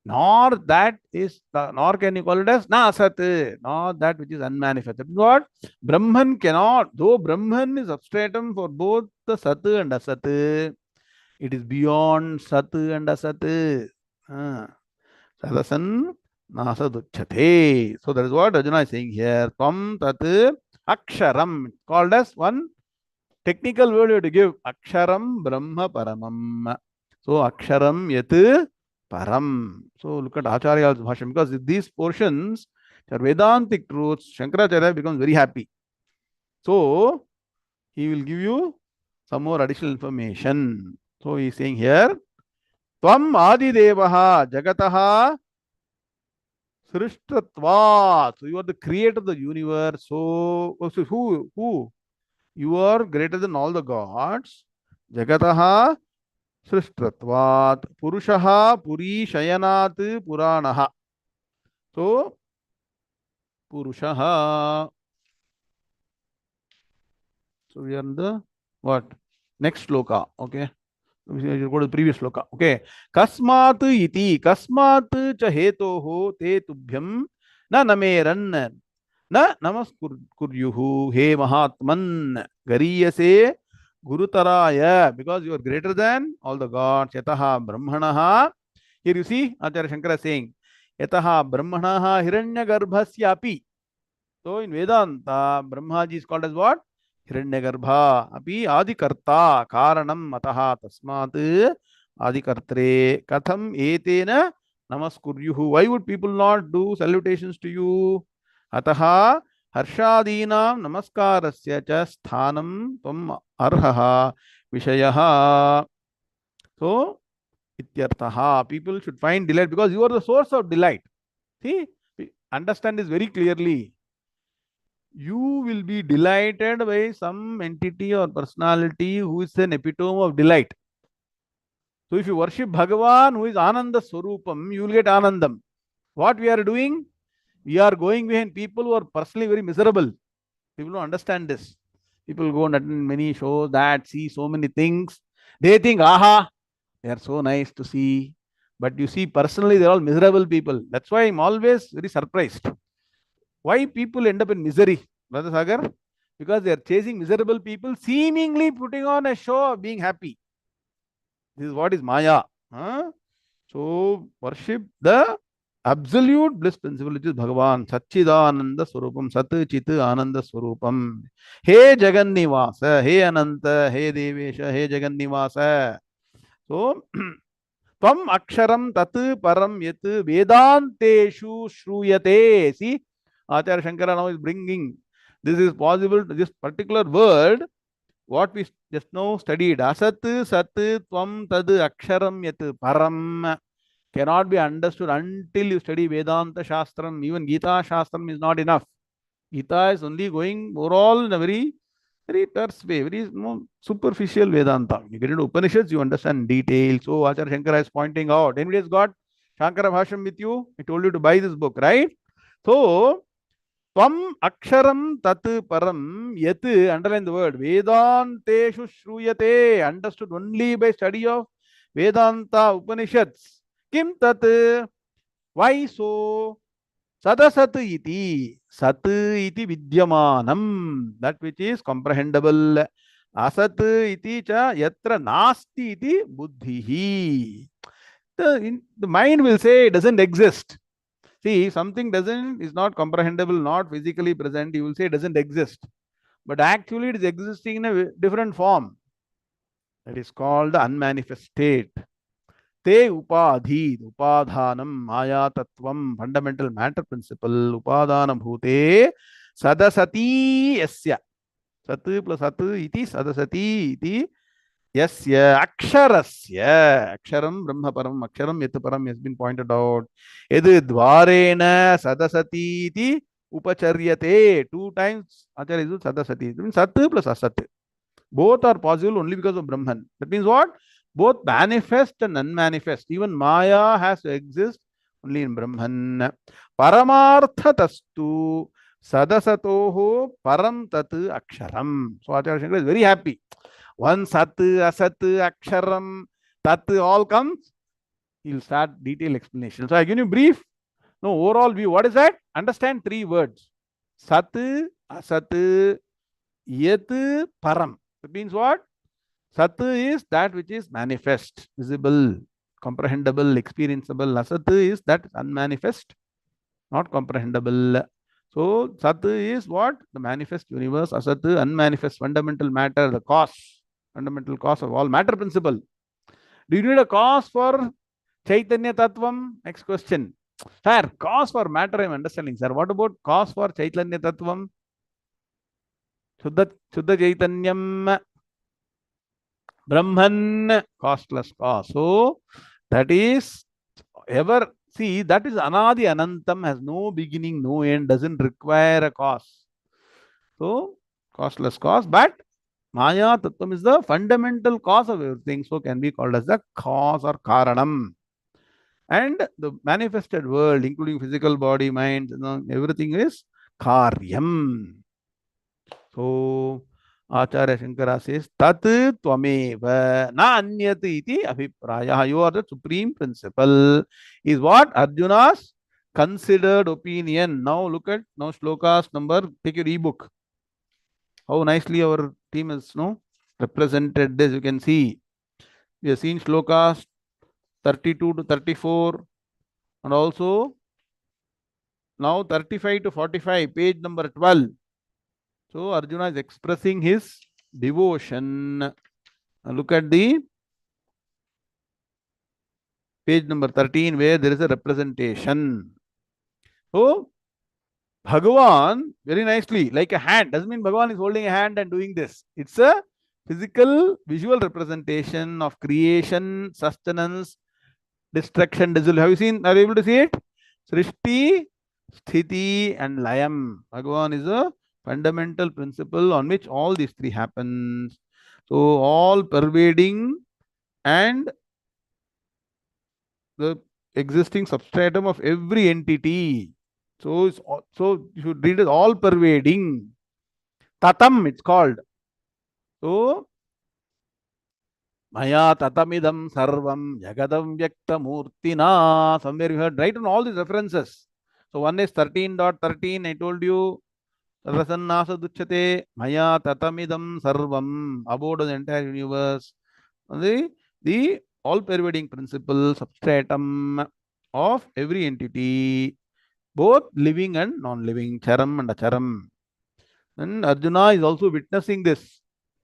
nor that is, nor can you call it as na asat, nor that which is unmanifested. What? Brahman cannot, though Brahman is substratum for both the sat and asat, it is beyond sat and asat. Sadasan nasaduchate. So that is what Arjuna is saying here. Tvam tat aksharam, called as one technical word you have to give. Aksharam Brahma Paramam. So aksharam yat param. So look at Acharya's bhasham, because these portions are Vedantic truths. Shankaracharya becomes very happy. So he will give you some more additional information. So he is saying here, Tvam Adidevaha Jagataha Srishtatva. So you are the creator of the universe. So who? You are greater than all the gods. Jagataha Srishtatvat. Purushaha Puri Shayanat Puranaha. So Purushaha. So we are in the what? Next sloka. Okay. We go to the previous sloka. Okay. Kasmat iti. Kasmat cha hetoho te tubhyam na nameran. Na namaskuryuhu he mahatman gariyase gurutaraya, because you are greater than all the gods. Yataha brahmanaha. Here you see Acharya Shankara saying Yataha brahmanaha hiranyagarbhasyapi. So in Vedanta, Brahmaji is called as what? Hiranyagarbha. Api adikarta karanam ataha tasmat adikartre katham etena namaskuryuhu. Why would people not do salutations to you? Ataha harshadinam namaskarasya cha sthanam tvam arhaha vishayaha. So, ityarthaha. People should find delight because you are the source of delight. See, understand this very clearly. You will be delighted by some entity or personality who is an epitome of delight. So, if you worship Bhagavan, who is Ananda Swarupam, you will get Anandam. What we are doing? We are going behind people who are personally very miserable. People don't understand this. People go and attend many shows, that see so many things. They think, aha, they are so nice to see. But you see, personally, they are all miserable people. That's why I'm always very surprised. Why people end up in misery, Brother Sagar? Because they are chasing miserable people, seemingly putting on a show of being happy. This is what is Maya. So, worship the absolute bliss principle, which is Bhagavan, Satchidananda Swarupam, Sat Chit Ananda Swarupam. He Jagannivasa, He Ananta, He Devesha, He Jagannivasa. So, Tvam Aksharam Tat Param Yat Vedanteshu Shruyate. See, Acharya Shankara now is bringing, this is possible, this particular word what we just now studied, asat, sat, tvam, tad, aksharam, yat, param, cannot be understood until you study Vedanta Shastram. Even Gita Shastram is not enough. Gita is only going overall in a very terse way, very superficial Vedanta. You get into Upanishads, you understand details. So Acharya Shankara is pointing out. Anybody has got Shankara Bhasham with you? I told you to buy this book, right? So, Tvam Aksharam Tat Param Yat, underline the word, Vedanteshu Shruyate, understood only by study of Vedanta Upanishads. Kim Tat, why so? Sadasat iti, sat iti vidyamanam, that which is comprehensible. Asat iti cha yatra nasti iti buddhihi. The mind will say it doesn't exist. See, if something is not comprehensible, not physically present, you will say it doesn't exist. But actually it is existing in a different form. That is called the unmanifest state. Te upadhi, upadhanam, maya tattvam, fundamental matter principle, upadhanam bhute, sadasati yasya. Sat plus sat iti sadasati iti yasya aksharasya. Aksharam brahma param, aksharam yat param has been pointed out. Edu dvarena sadasati iti upacharyate. Two times acharya is sadasati. It means sat plus asat. Both are possible only because of Brahman. That means what? Both manifest and unmanifest. Even Maya has to exist only in Brahman. Paramartha tastu sadasatoho param tat aksharam. So Acharya Shankara is very happy. Once sat, asat, aksharam, tat all comes, he'll start detailed explanation. So I give you brief, overall view. What is that? Understand three words. Sat, asat, yat, param. That means what? Sat is that which is manifest, visible, comprehensible, experienceable. Asat is that unmanifest, not comprehensible. So Sat is what? The manifest universe. Asat, unmanifest, fundamental matter, the cause, fundamental cause of all matter principle. Do you need a cause for Chaitanya Tattvam? Next question. Sir, cause for matter I am understanding, sir. What about cause for Chaitanya Tattvam? Shuddha Chaitanyam. Brahman, costless cause. So that is ever, see, that is Anadi Anantam, has no beginning, no end, doesn't require a cause. So costless cause, but Maya Tattvam is the fundamental cause of everything, so can be called as the cause or Karanam. And the manifested world, including physical body, mind, everything is Karyam. So Acharya Shankara says, Tat Tvameva na anyat iti abhipraya. You are the supreme principle. Is what? Arjuna's considered opinion. Now look at shlokas number, take your ebook. How nicely our team has represented this. You can see. We have seen shlokas 32 to 34 and also now 35 to 45, page number 12. So Arjuna is expressing his devotion. Look at the page number 13 where there is a representation. So Bhagavan, very nicely, like a hand. Doesn't mean Bhagavan is holding a hand and doing this. It's a physical, visual representation of creation, sustenance, destruction, dissolution. Have you seen? Are you able to see it? Srishti, Sthiti, and Layam. Bhagavan is a fundamental principle on which all these three happens. So all pervading and the existing substratum of every entity. So you should read it all pervading. Tatam it's called. So Maya tatamidam sarvam jagadam vyakta murtina. Somewhere you heard, right on all these references. So one is 13.13. I told you. Rasannasa duchyate maya tatamidam sarvam, abode of the entire universe. The all pervading principle, substratum of every entity, both living and non-living, charam and acharam. And Arjuna is also witnessing this.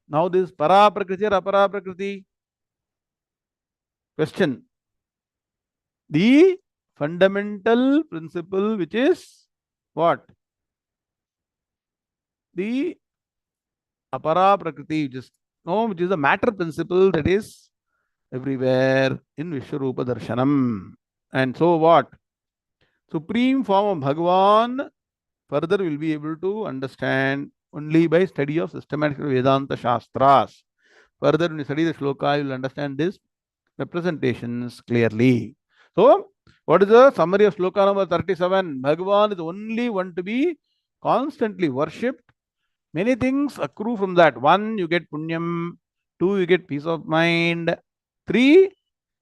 Now this para prakriti or apara prakriti? Question. The fundamental principle which is what? The apara prakriti, which is the matter principle that is everywhere in Vishwarupa Darshanam. And so what? Supreme form of Bhagavan further will be able to understand only by study of systematic Vedanta Shastras. Further, when you study the shloka, you will understand these representations clearly. So, what is the summary of shloka number 37? Bhagavan is the only one to be constantly worshipped. Many things accrue from that. One, you get punyam. Two, you get peace of mind. Three,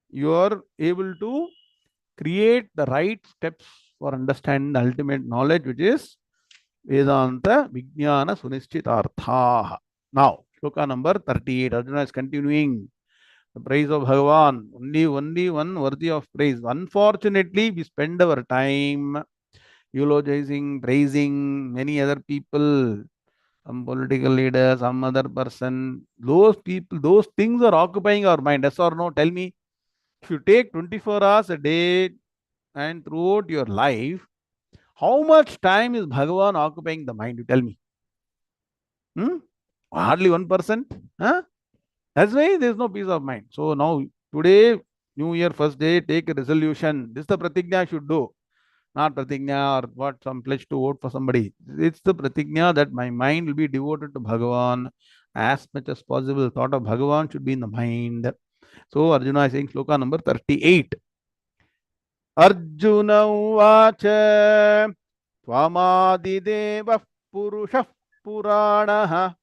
you are able to create the right steps for understanding the ultimate knowledge, which is Vedanta Vijnana Sunischitartha. Now, shloka number 38. Arjuna is continuing the praise of Bhagavan. Only one worthy of praise. Unfortunately, we spend our time eulogizing, praising many other people, some political leader, some other person. Those people, those things are occupying our mind. Yes or no? Tell me. If you take 24 hours a day and throughout your life, how much time is Bhagavan occupying the mind? You tell me. Hmm? Hardly 1%. Huh? That's why there is no peace of mind. So now, today, New Year, first day, take a resolution. This is the pratigna I should do. Not pratigna or what, some pledge to vote for somebody. It's the pratigna that my mind will be devoted to Bhagavan as much as possible. Thought of Bhagavan should be in the mind. So Arjuna is saying shloka number 38. Arjuna uvacha Tvamadideva Purushah Puranaha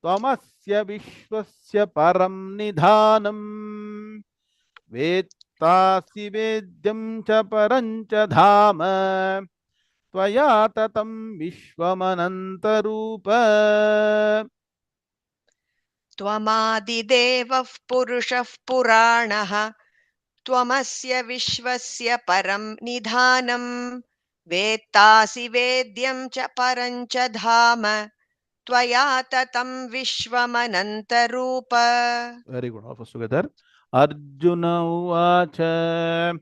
Tvamasya Vishwasya Param Nidhanam Vettasi Vedyam Cha Parancha Dhama Tvaya Tatam Vishwamanantarupa. त्वमादिदेवः पुरुषः पुराणः त्वमस्य विश्वस्य परं निधानम् वेत्तासि वेद्यं च परं च धाम त्वया ततं विश्वमनन्तरूप. Very good. All of us together. Arjuna Uvacha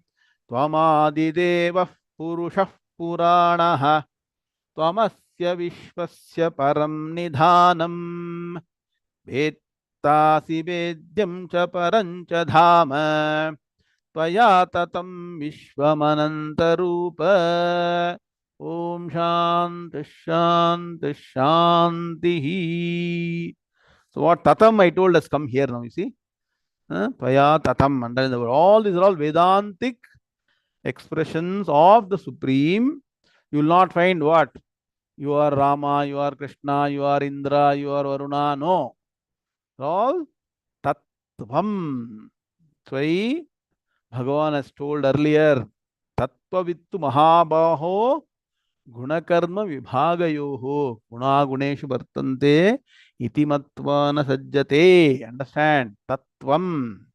Tvamadideva Purushah Puranaha Tvamasya Vishwasya Param Nidhanam Vettasi Vedyam Cha Parancha Dhama Tvaya Tatam Vishwamanantarupa. Om Shanti Shanti Shanti. So what Tatam I told us come here now, you see. Tvaya Tatam, under the word. All these are all Vedantic expressions of the Supreme. You will not find what? You are Rama, you are Krishna, you are Indra, you are Varuna. No. All Tattvam. Svai, Bhagavan has told earlier, Tattvavittu Mahabaho Gunakarma Vibhagayoho Gunaguneshu Vartante Iti Matvana Sajjate. Understand? Tattvam.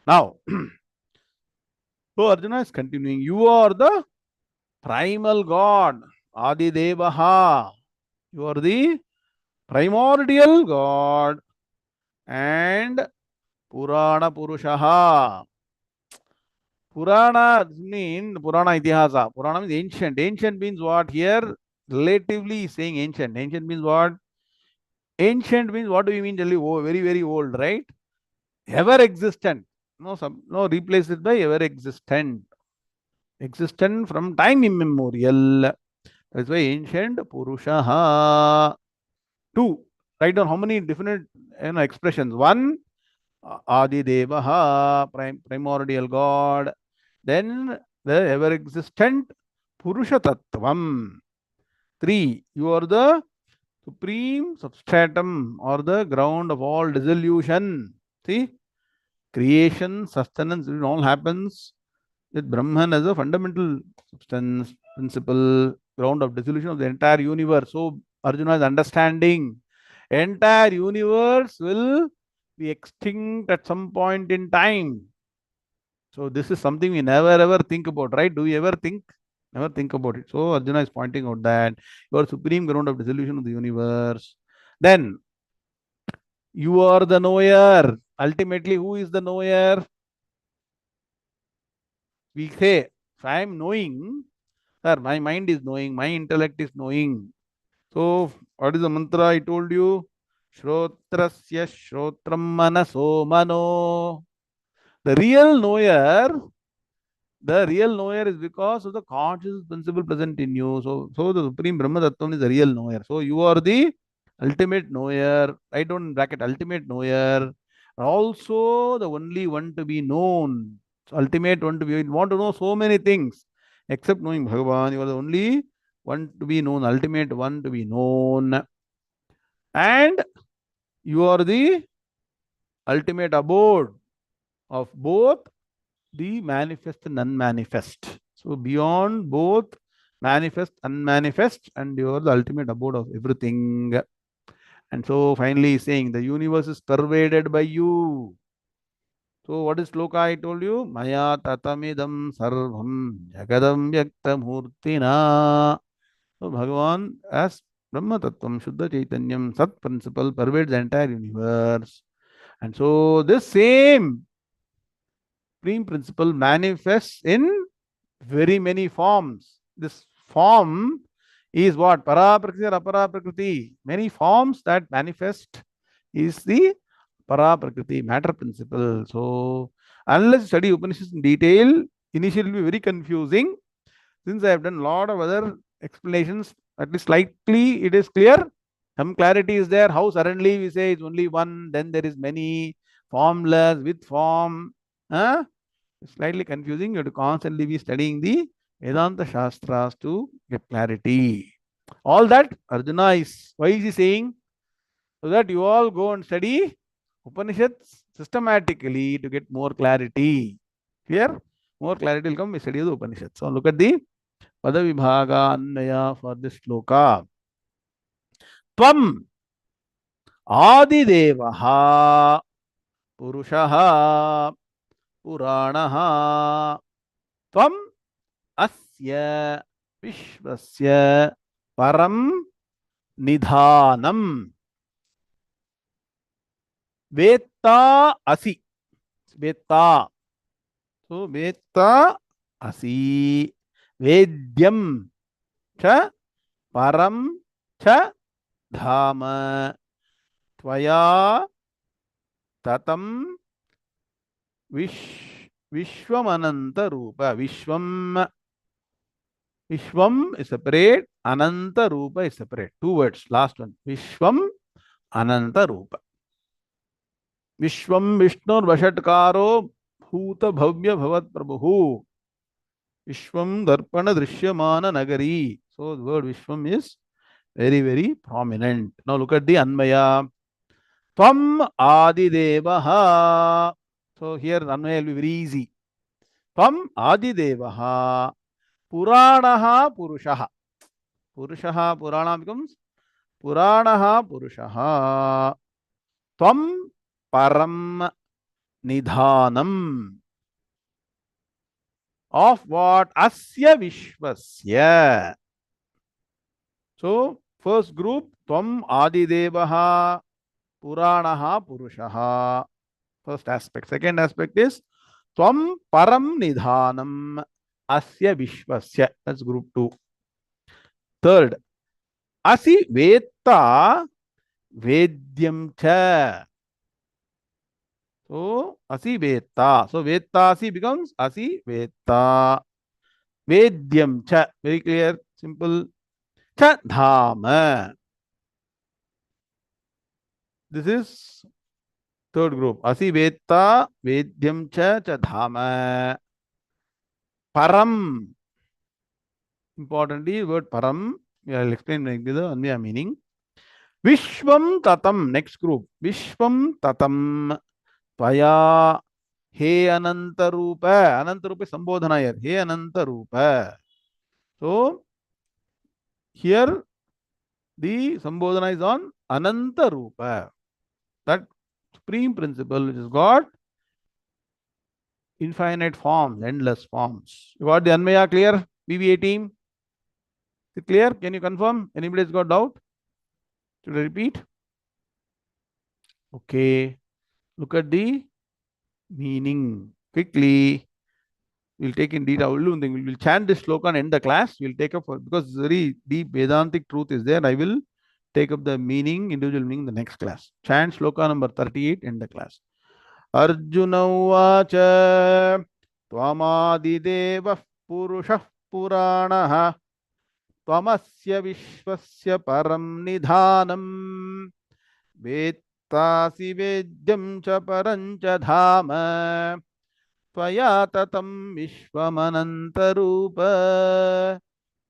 Now, so Arjuna is continuing. You are the primal God, Adi Devaha. You are the primordial God and Purana Purushaha. Purana means Purana Itihasa. Purana means ancient. Ancient means what? Here, relatively saying ancient. Ancient means what? Ancient means what do you mean? Oh, very, very old, right? Ever existent. No, replace it by ever existent. Existent from time immemorial. That's why ancient Purushaha. Two. Write down how many different expressions. One, Adi Devaha, primordial God. Then the ever existent Purusha Tattvam. Three, you are the supreme substratum or the ground of all dissolution. See, creation, sustenance, it all happens with Brahman as a fundamental substance, principle, ground of dissolution of the entire universe. So Arjuna is understanding entire universe will be extinct at some point in time. So this is something we never ever think about, right? Do we ever think? Never think about it. So Arjuna is pointing out that you are supreme ground of dissolution of the universe. Then you are the knower. Ultimately, who is the knower? We say, if I am knowing, sir, my mind is knowing, my intellect is knowing. So, what is the mantra I told you? Shrotrasya Shrotram Manaso Mano. The real knower, the real knower is because of the conscious principle present in you. So the Supreme Brahma Tattvam is the real knower. So you are the ultimate knower. Write down in bracket ultimate knower. Also the only one to be known. So ultimate one to be. You want to know so many things except knowing Bhagavan. You are the only one to be known, ultimate one to be known. And you are the ultimate abode of both the manifest and unmanifest. So beyond both manifest, unmanifest, and you are the ultimate abode of everything. And so finally he's saying the universe is pervaded by you. So what is sloka I told you? Maya tatamidam sarvam jagadam yakta murtina. So Bhagavan as Brahma Tattvam, Shuddha Chaitanyam, Sat principle pervades the entire universe. And so this same supreme principle manifests in very many forms. This form is what? Para Prakriti or Apara Prakriti. Many forms that manifest is the Para Prakriti, matter principle. So, unless you study Upanishads in detail, initially it will be very confusing. Since I have done a lot of other explanations, at least slightly it is clear. Some clarity is there. How suddenly we say it's only one, then there is many, formless, with form. Huh? It's slightly confusing. You have to constantly be studying the Vedanta Shastras to get clarity. All that Arjuna is, why is he saying? So that you all go and study Upanishads systematically to get more clarity. Clear? More clarity will come, we study the Upanishads. So look at the Padavibhaga Annaya for this sloka. Tvam Adidevaha Purushaha Puranaha Tvam Asya Vishvasya Param Nidhanam Veta Asi. Veta. So Veta Asi Vedyam Cha Param Cha Dhama Tvaya Tatam Vishwamananta Rupa. Vishwam is separate, Ananta Rupa is separate. Two words, last one. Vishwam Ananta Rupa. Vishwam Vishnur Vashatkaro Bhuta Bhavya Bhavat Prabhu. Vishwam Darpana Drishyamana Nagari. So the word Vishwam is very, very prominent. Now look at the Anmaya. Tvam Adidevaha. So here Anmaya will be very easy. Tvam Adidevaha. Puranaha Purushaha. Purushaha Purana becomes Puranaha Purushaha. Tvam Param Nidhanam. Of what? Asya Vishvasya. So, first group, Tvam Adidevaha Puranaha Purushaha. First aspect. Second aspect is Tvam Param Nidhanam Asya Vishvasya. That's group 2. Third, Asi Veta Vedyam Cha. So, Asi Veta. So, Vetasi becomes Asi Veta. Vedyam Cha. Very clear, simple. Cha Dhama. This is third group. Asi Veta Vedyam Cha Cha Dhama. Param. Importantly, word Param. I'll explain the Anvaya meaning. Vishwam Tatam. Next group. Vishwam Tatam. Tvaya. He Ananta Rupa. Ananta Rupa is Sambodhana here. He Ananta Rupa. So, here the Sambodhana is on Ananta Rupa. That supreme principle which has got infinite forms, endless forms. You got the Anmaya clear? BBA team? Is it clear? Can you confirm? Anybody has got doubt? Should I repeat? Okay. Look at the meaning quickly. We'll take in detail. We'll chant this sloka and end the class. We'll take up because very deep Vedantic truth is there. I will take up the meaning, individual meaning, in the next class. Chant shloka number 38 in the class. Arjuna Vacha Tvamadideva Purusha Purana Tvamasya Vishwasya Param Nidhanam Vettasi Vedyam Cha Parancha Dhama Tvaya Tatam Vishwamanantarupa.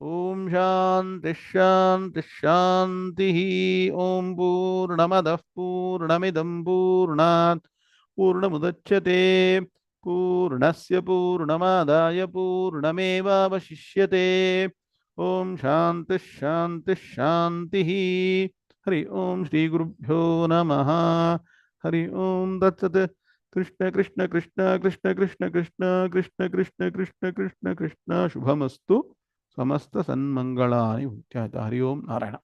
Om Shanti Shanti Shanti. Om Purnamadah Purnamidam Purnat Purnamudachyate Purnasya Purnamadaya Purnameva Vashishyate. Om Shanti Shanti Shanti. Hari Om Shri Gurubhyo Namaha. Hari Om Tat Krishna Krishna Krishna Krishna Krishna Krishna Krishna Krishna Krishna Krishna Krishna Shubhamastu समस्त सन्मंगलानि भूत्यात्. हरि ओम नारायण.